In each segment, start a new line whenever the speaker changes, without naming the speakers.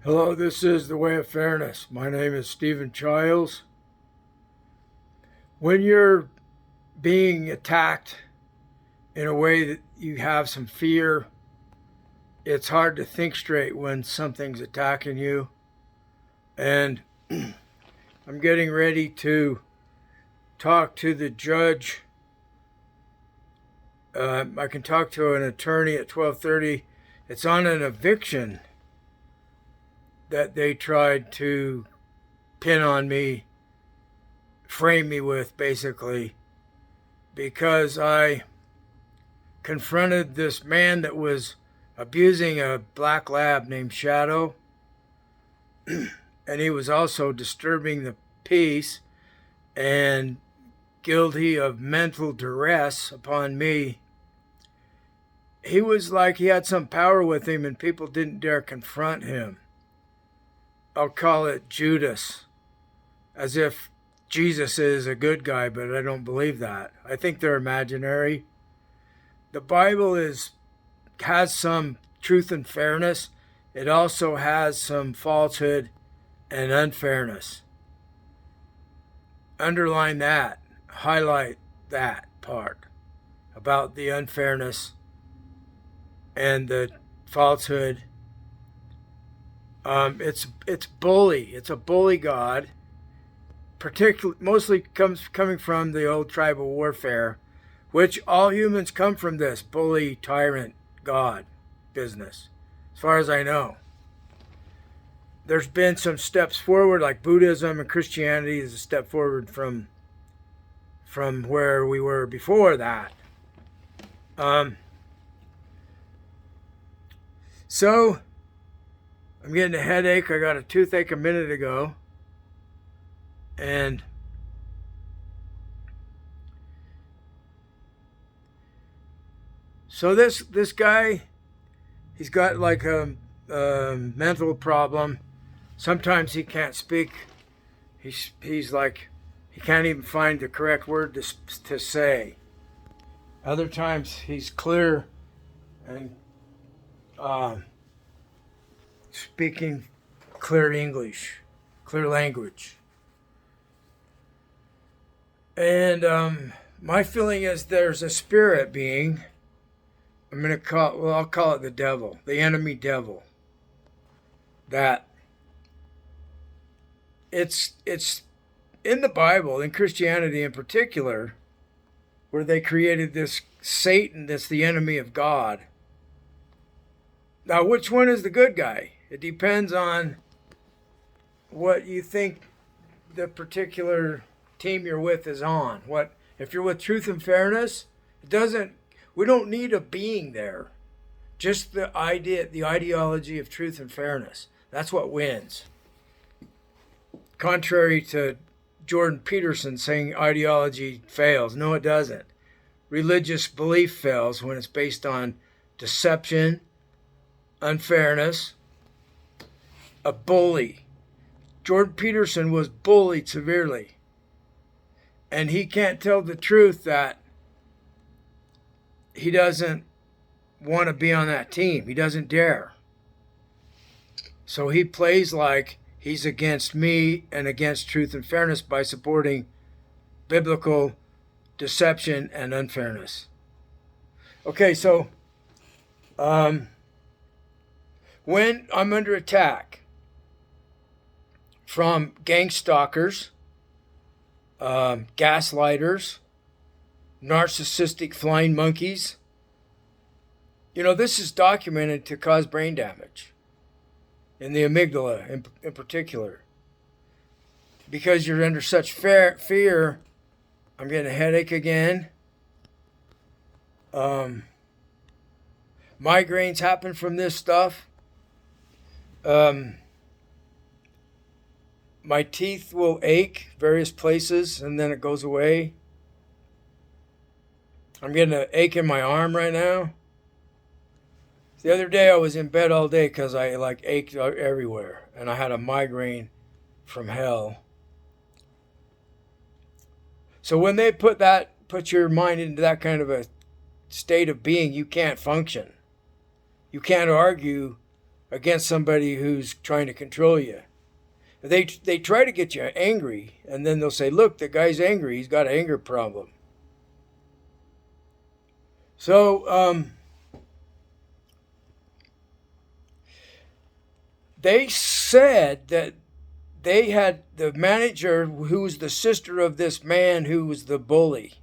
Hello, this is The Way of Fairness. My name is Stephen Childs. When you're being attacked in a way that you have some fear, it's hard to think straight when something's attacking you. And I'm getting ready to talk to the judge. I can talk to an attorney at 12:30. It's on an eviction that they tried to pin on me, frame me with, basically, because I confronted this man that was abusing a black lab named Shadow, and he was also disturbing the peace and guilty of mental duress upon me. He was like he had some power with him and people didn't dare confront him. I'll call it Judas, as if Jesus is a good guy, but I don't believe that. I think they're imaginary. The Bible has some truth and fairness. It also has some falsehood and unfairness. Underline that, highlight that part about the unfairness and the falsehood. It's bully. It's a bully God. Mostly coming from the old tribal warfare, which all humans come from this bully, tyrant, God business, as far as I know. There's been some steps forward, like Buddhism and Christianity is a step forward from where we were before that. So I'm getting a headache. I got a toothache a minute ago. And so this guy, he's got like a mental problem. Sometimes he can't speak. He's like, he can't even find the correct word to say. Other times he's clear and speaking clear English, clear language. And my feeling is there's a spirit being. I'll call it the devil, the enemy devil. That it's in the Bible, in Christianity in particular, where they created this Satan that's the enemy of God. Now, which one is the good guy? It depends on what you think the particular team you're with is on. What if you're with truth and fairness? We don't need a being there. Just the ideology of truth and fairness. That's what wins. Contrary to Jordan Peterson saying ideology fails. No, it doesn't. Religious belief fails when it's based on deception, unfairness, a bully. Jordan Peterson was bullied severely. And he can't tell the truth that he doesn't want to be on that team. He doesn't dare. So he plays like he's against me and against truth and fairness by supporting biblical deception and unfairness. Okay, so when I'm under attack from gang stalkers, gaslighters, narcissistic flying monkeys, this is documented to cause brain damage in the amygdala in particular. Because you're under such fear, I'm getting a headache again. Migraines happen from this stuff. My teeth will ache various places and then it goes away. I'm getting an ache in my arm right now. The other day I was in bed all day because I ached everywhere and I had a migraine from hell. So when they put your mind into that kind of a state of being, you can't function. You can't argue against somebody who's trying to control you. They try to get you angry, and then they'll say, look, the guy's angry. He's got an anger problem. So they said that they had the manager who was the sister of this man who was the bully.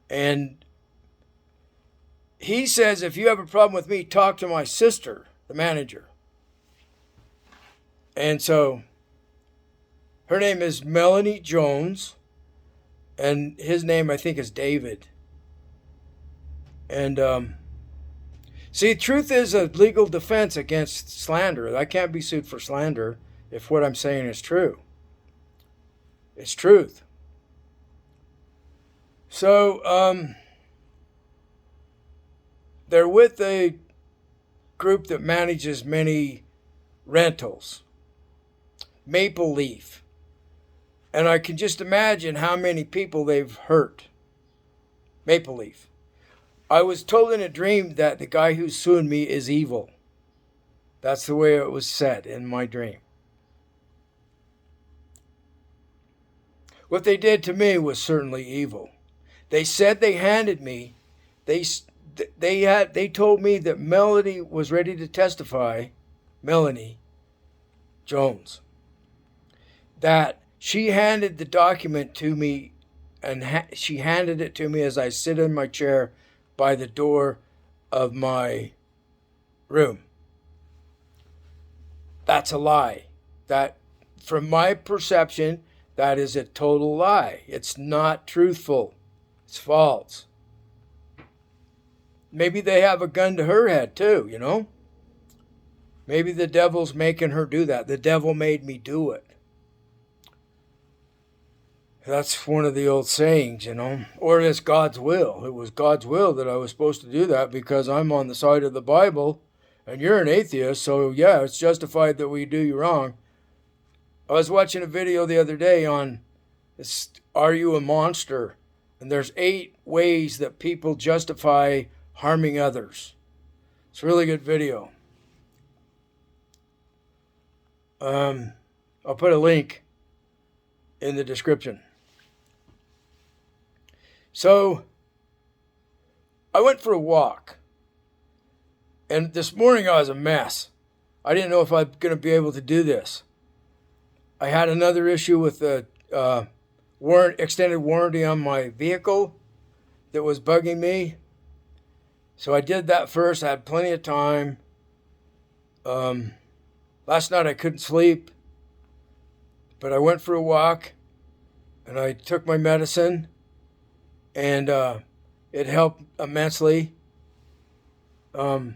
And he says, if you have a problem with me, talk to my sister, the manager. And so her name is Melanie Jones, and his name, I think, is David. And see, truth is a legal defense against slander. I can't be sued for slander if what I'm saying is true. It's truth. So they're with a group that manages many rentals, Maple Leaf. And I can just imagine how many people they've hurt. Maple Leaf. I was told in a dream that the guy who's suing me is evil. That's the way it was said in my dream. What they did to me was certainly evil. They said they handed me, they told me that Melanie was ready to testify, Melanie Jones, that she handed the document to me, and she handed it to me as I sit in my chair by the door of my room. That's a lie. That, from my perception, that is a total lie. It's not truthful. It's false. Maybe they have a gun to her head too, you know? Maybe the devil's making her do that. The devil made me do it. That's one of the old sayings, you know. Or it's God's will. It was God's will that I was supposed to do that because I'm on the side of the Bible and you're an atheist, so yeah, it's justified that we do you wrong. I was watching a video the other day on Are You a Monster? And there's 8 ways that people justify harming others. It's a really good video. I'll put a link in the description. So, I went for a walk. And this morning I was a mess. I didn't know if I'm going to be able to do this. I had another issue with the extended warranty on my vehicle that was bugging me. So I did that first. I had plenty of time. Last night I couldn't sleep. But I went for a walk. And I took my medicine. And it helped immensely. The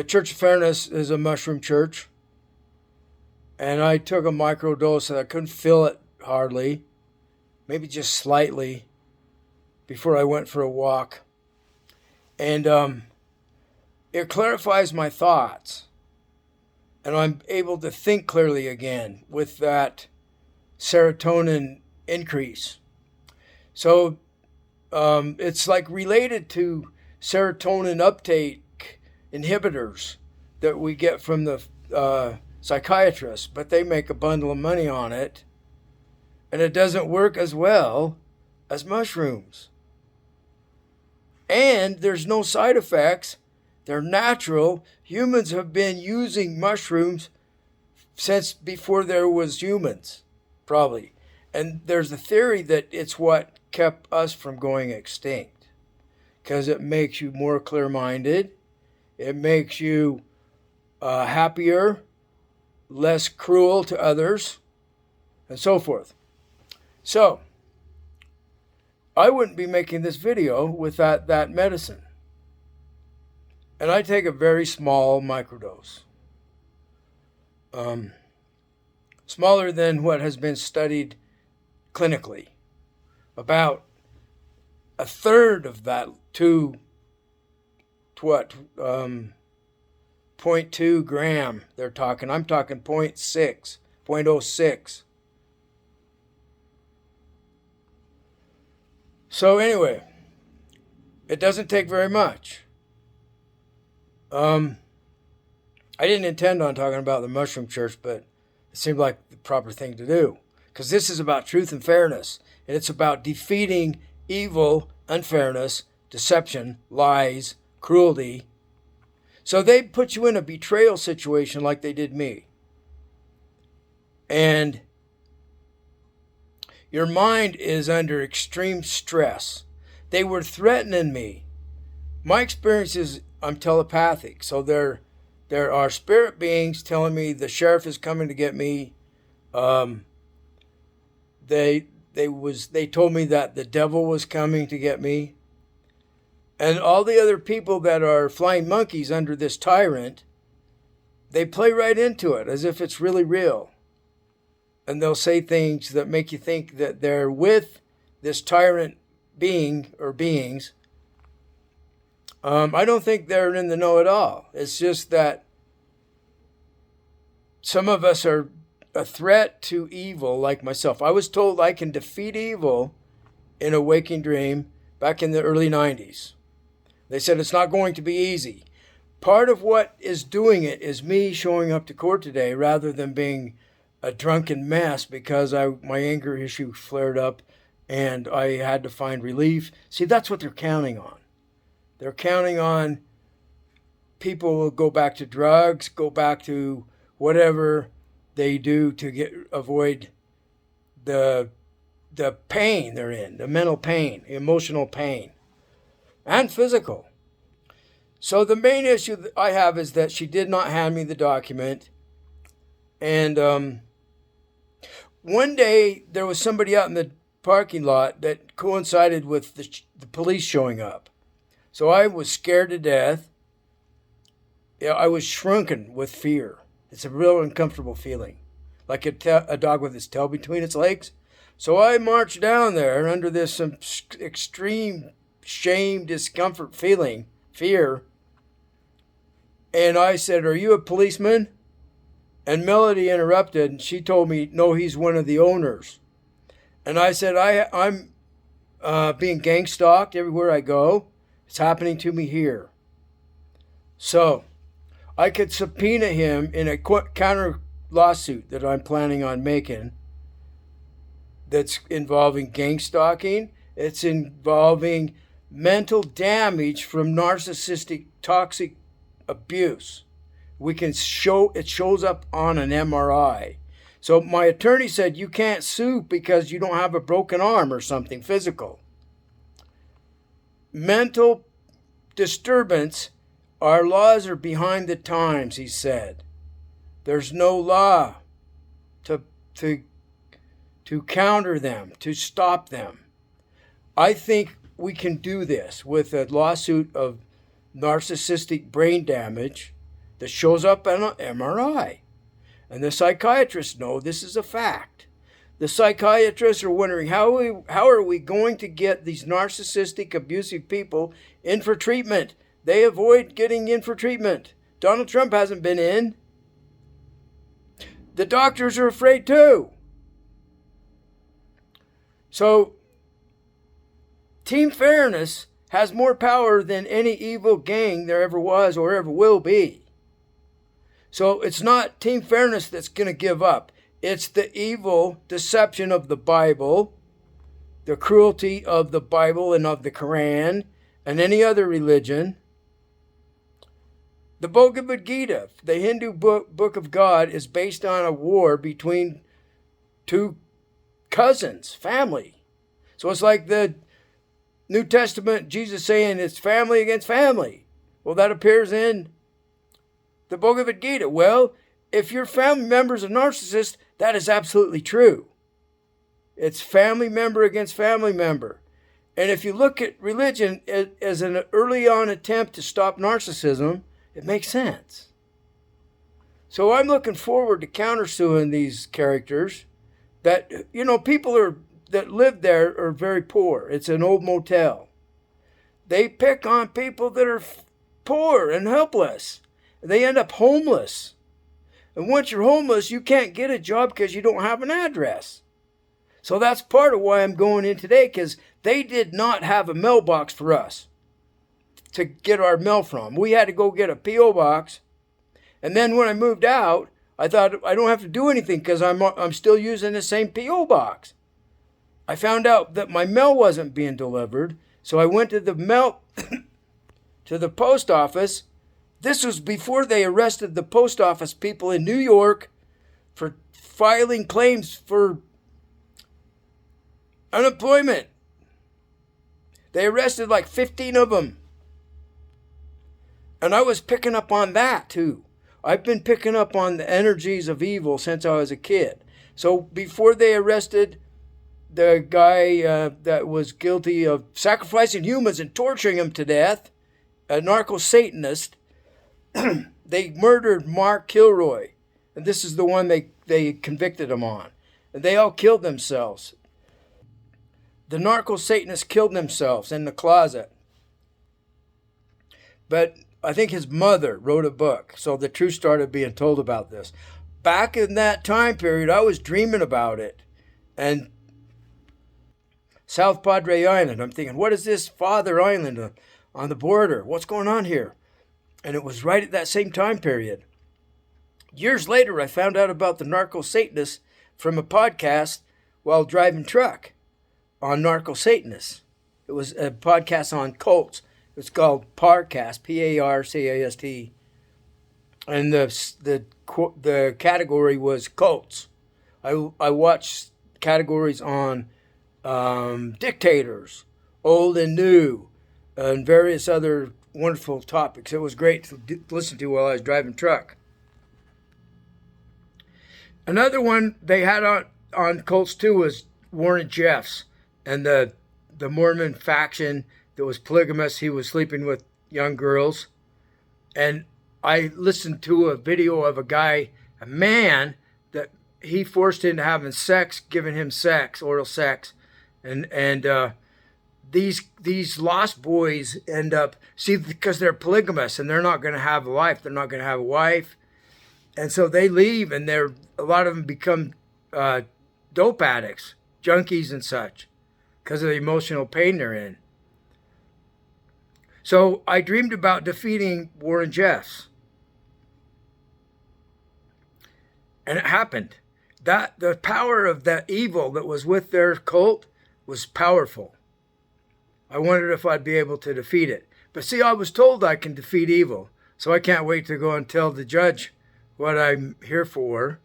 Church of Fairness is a mushroom church. And I took a microdose and I couldn't feel it hardly. Maybe just slightly before I went for a walk. And it clarifies my thoughts. And I'm able to think clearly again with that serotonin increase. So it's like related to serotonin uptake inhibitors that we get from the psychiatrists, but they make a bundle of money on it. And it doesn't work as well as mushrooms. And there's no side effects. They're natural. Humans have been using mushrooms since before there was humans, probably. And there's a theory that it's what kept us from going extinct. Because it makes you more clear-minded. It makes you happier, less cruel to others, and so forth. So, I wouldn't be making this video without that medicine. And I take a very small microdose. Smaller than what has been studied clinically. About a third of that to what? 0.2 gram they're talking. I'm talking 0.6, 0.06. So anyway, it doesn't take very much. And I didn't intend on talking about the Mushroom Church, but it seemed like the proper thing to do. Because this is about truth and fairness. And it's about defeating evil, unfairness, deception, lies, cruelty. So they put you in a betrayal situation like they did me. And your mind is under extreme stress. They were threatening me. My experience is I'm telepathic. So there are spirit beings telling me the sheriff is coming to get me. They told me that the devil was coming to get me. And all the other people that are flying monkeys under this tyrant, they play right into it as if it's really real. And they'll say things that make you think that they're with this tyrant being or beings. I don't think they're in the know at all. It's just that some of us are a threat to evil, like myself. I was told I can defeat evil in a waking dream back in the early 90s. They said it's not going to be easy. Part of what is doing it is me showing up to court today rather than being a drunken mess because my anger issue flared up and I had to find relief. See, that's what they're counting on. They're counting on people will go back to drugs, go back to whatever they do to avoid the pain they're in, the mental pain, emotional pain, and physical. So the main issue that I have is that she did not hand me the document. And one day there was somebody out in the parking lot that coincided with the police showing up. So I was scared to death. I was shrunken with fear. It's a real uncomfortable feeling, like a dog with its tail between its legs. So I marched down there under this extreme shame, discomfort feeling, fear. And I said, "Are you a policeman?" And Melody interrupted, and she told me, "No, he's one of the owners." And I said, I'm being gang stalked everywhere I go. It's happening to me here. So I could subpoena him in a counter lawsuit that I'm planning on making that's involving gang stalking. It's involving mental damage from narcissistic, toxic abuse. It shows up on an MRI. So my attorney said you can't sue because you don't have a broken arm or something physical. Mental disturbance, our laws are behind the times, he said. There's no law to counter them, to stop them. I think we can do this with a lawsuit of narcissistic brain damage that shows up on an MRI. And the psychiatrists know this is a fact. The psychiatrists are wondering how are we going to get these narcissistic, abusive people in for treatment? They avoid getting in for treatment. Donald Trump hasn't been in. The doctors are afraid too. So, Team Fairness has more power than any evil gang there ever was or ever will be. So it's not Team Fairness that's going to give up. It's the evil deception of the Bible, the cruelty of the Bible and of the Quran and any other religion. The Bhagavad Gita, the Hindu book of God, is based on a war between two cousins, family. So it's like the New Testament, Jesus saying it's family against family. Well, that appears in the Bhagavad Gita. Well, if your family member is a narcissist, that is absolutely true. It's family member against family member. And if you look at religion as an early on attempt to stop narcissism, it makes sense. So I'm looking forward to countersuing these characters that, people that live there are very poor. It's an old motel. They pick on people that are poor and helpless. They end up homeless. And once you're homeless, you can't get a job because you don't have an address. So that's part of why I'm going in today, because they did not have a mailbox for us to get our mail from. We had to go get a P.O. box, And then when I moved out, I thought I don't have to do anything because I'm still using the same P.O. box. I found out that my mail wasn't being delivered, so I went to the mail to the post office. This was before they arrested the post office people in New York for filing claims for unemployment. They arrested like 15 of them. And I was picking up on that too. I've been picking up on the energies of evil since I was a kid. So before they arrested the guy that was guilty of sacrificing humans and torturing them to death, a narco-Satanist, they murdered Mark Kilroy. And this is the one they convicted him on. And they all killed themselves. The narco-Satanists killed themselves in the closet. But I think his mother wrote a book, so the truth started being told about this. Back in that time period, I was dreaming about it. And South Padre Island, I'm thinking, what is this Father Island on the border? What's going on here? And it was right at that same time period. Years later, I found out about the narco-Satanists from a podcast while driving truck on narco-Satanists. It was a podcast on cults. It's called Parcast, P-A-R-C-A-S-T. And the category was cults. I watched categories on dictators, old and new, and various other wonderful topics. It was great to listen to while I was driving truck. Another one they had on cults too was Warren Jeffs and the Mormon faction that was polygamous. He was sleeping with young girls. And I listened to a video of a man that he forced into having sex, giving him sex, oral sex. And these lost boys end up, because they're polygamous and they're not going to have a life. They're not going to have a wife. And so they leave, and a lot of them become dope addicts, junkies and such, because of the emotional pain they're in. So I dreamed about defeating Warren Jeffs. And it happened. The power of that evil that was with their cult was powerful. I wondered if I'd be able to defeat it. But see, I was told I can defeat evil. So I can't wait to go and tell the judge what I'm here for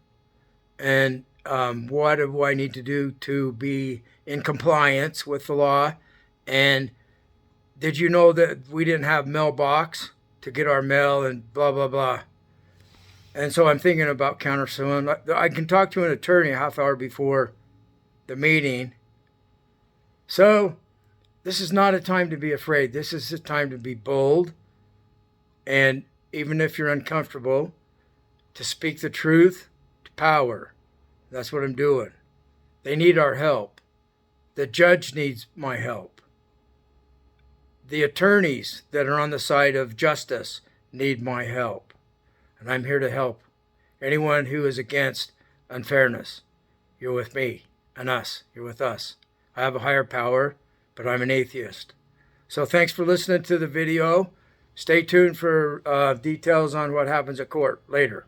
and what do I need to do to be in compliance with the law. And did you know that we didn't have mailbox to get our mail and blah, blah, blah. And so I'm thinking about countersuing. I can talk to an attorney a half hour before the meeting. So this is not a time to be afraid. This is a time to be bold. And even if you're uncomfortable, to speak the truth to power. That's what I'm doing. They need our help. The judge needs my help. The attorneys that are on the side of justice need my help. And I'm here to help anyone who is against unfairness. You're with me and us. You're with us. I have a higher power, but I'm an atheist. So thanks for listening to the video. Stay tuned for details on what happens at court later.